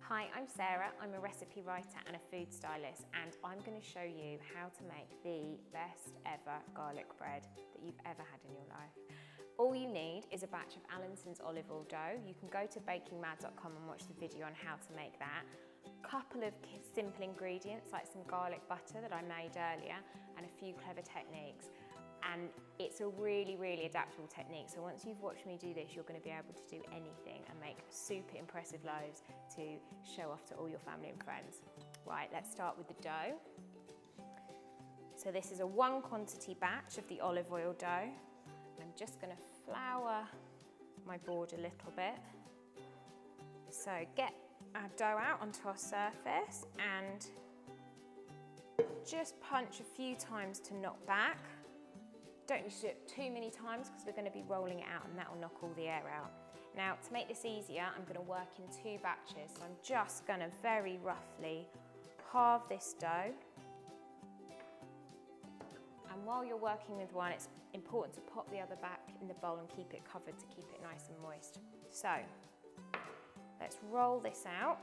Hi, I'm Sarah. I'm a recipe writer and a food stylist, and I'm going to show you how to make the best ever garlic bread that you've ever had in your life. All you need is a batch of Allinson's olive oil dough. You can go to bakingmad.com and watch the video on how to make that. A couple of simple ingredients like some garlic butter that I made earlier and a few clever techniques. And it's a really adaptable technique, so once you've watched me do this, you're going to be able to do anything and make super impressive loaves to show off to all your family and friends. Right, let's start with the dough. So this is a 1 quantity batch of the olive oil dough. I'm just going to flour my board a little bit. So get our dough out onto our surface and just punch a few times to knock back. Don't need to do it too many times because we're going to be rolling it out and that will knock all the air out. Now, to make this easier, I'm going to work in 2 batches. So I'm just going to very roughly halve this dough. And while you're working with one, it's important to pop the other back in the bowl and keep it covered to keep it nice and moist. So let's roll this out.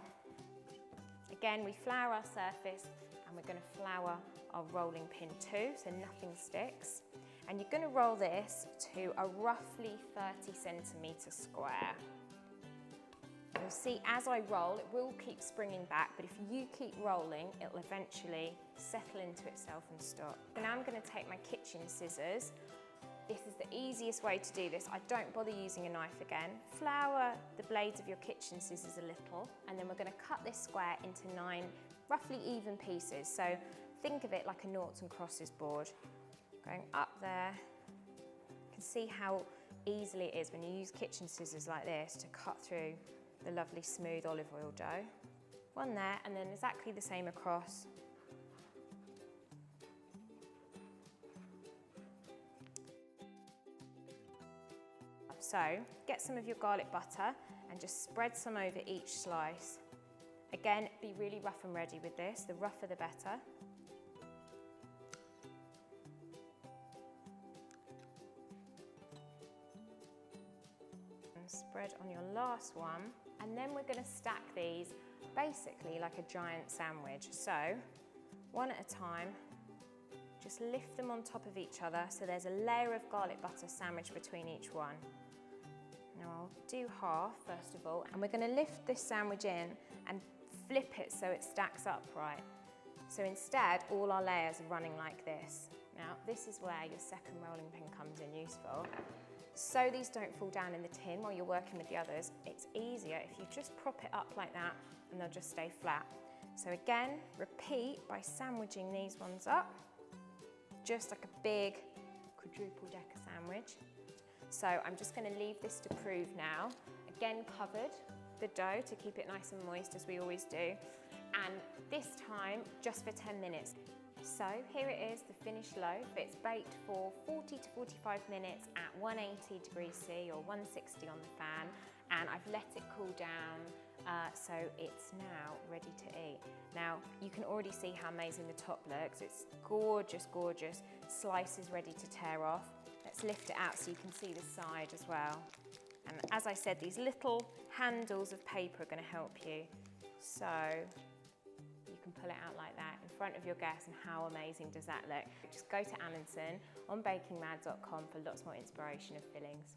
Again, we flour our surface and we're going to flour our rolling pin too, so nothing sticks. And you're going to roll this to a roughly 30 centimetre square. You'll see as I roll, it will keep springing back, but if you keep rolling, it'll eventually settle into itself and stop. So now I'm going to take my kitchen scissors. This is the easiest way to do this. I don't bother using a knife again. Flour the blades of your kitchen scissors a little, and then we're going to cut this square into 9 roughly even pieces. So think of it like a noughts and crosses board. Going up there. You can see how easily it is when you use kitchen scissors like this to cut through the lovely smooth olive oil dough. 1 there, and then exactly the same across. So get some of your garlic butter and just spread some over each slice. Again, be really rough and ready with this. The rougher the better. Spread on your last one, and then we're going to stack these basically like a giant sandwich. So 1 at a time, just lift them on top of each other so there's a layer of garlic butter sandwiched between each one. Now I'll do half first of all, and we're going to lift this sandwich in and flip it so it stacks upright. So instead all our layers are running like this. Now this is where your second rolling pin comes in useful. So these don't fall down in the tin while you're working with the others, it's easier if you just prop it up like that and they'll just stay flat. So again, repeat by sandwiching these ones up, just like a big quadruple decker sandwich. So I'm just going to leave this to prove now. Again, covered the dough to keep it nice and moist as we always do. And this time, just for 10 minutes. So here it is, the finished loaf. It's baked for 40 to 45 minutes at 180 degrees C or 160 on the fan, and I've let it cool down, so it's now ready to eat. Now, you can already see how amazing the top looks. It's gorgeous, gorgeous. Slices ready to tear off. Let's lift it out so you can see the side as well. And as I said, these little handles of paper are going to help you. So you can pull it out like that in front of your guests, and how amazing does that look? Just go to Allinson on bakingmad.com for lots more inspiration of fillings.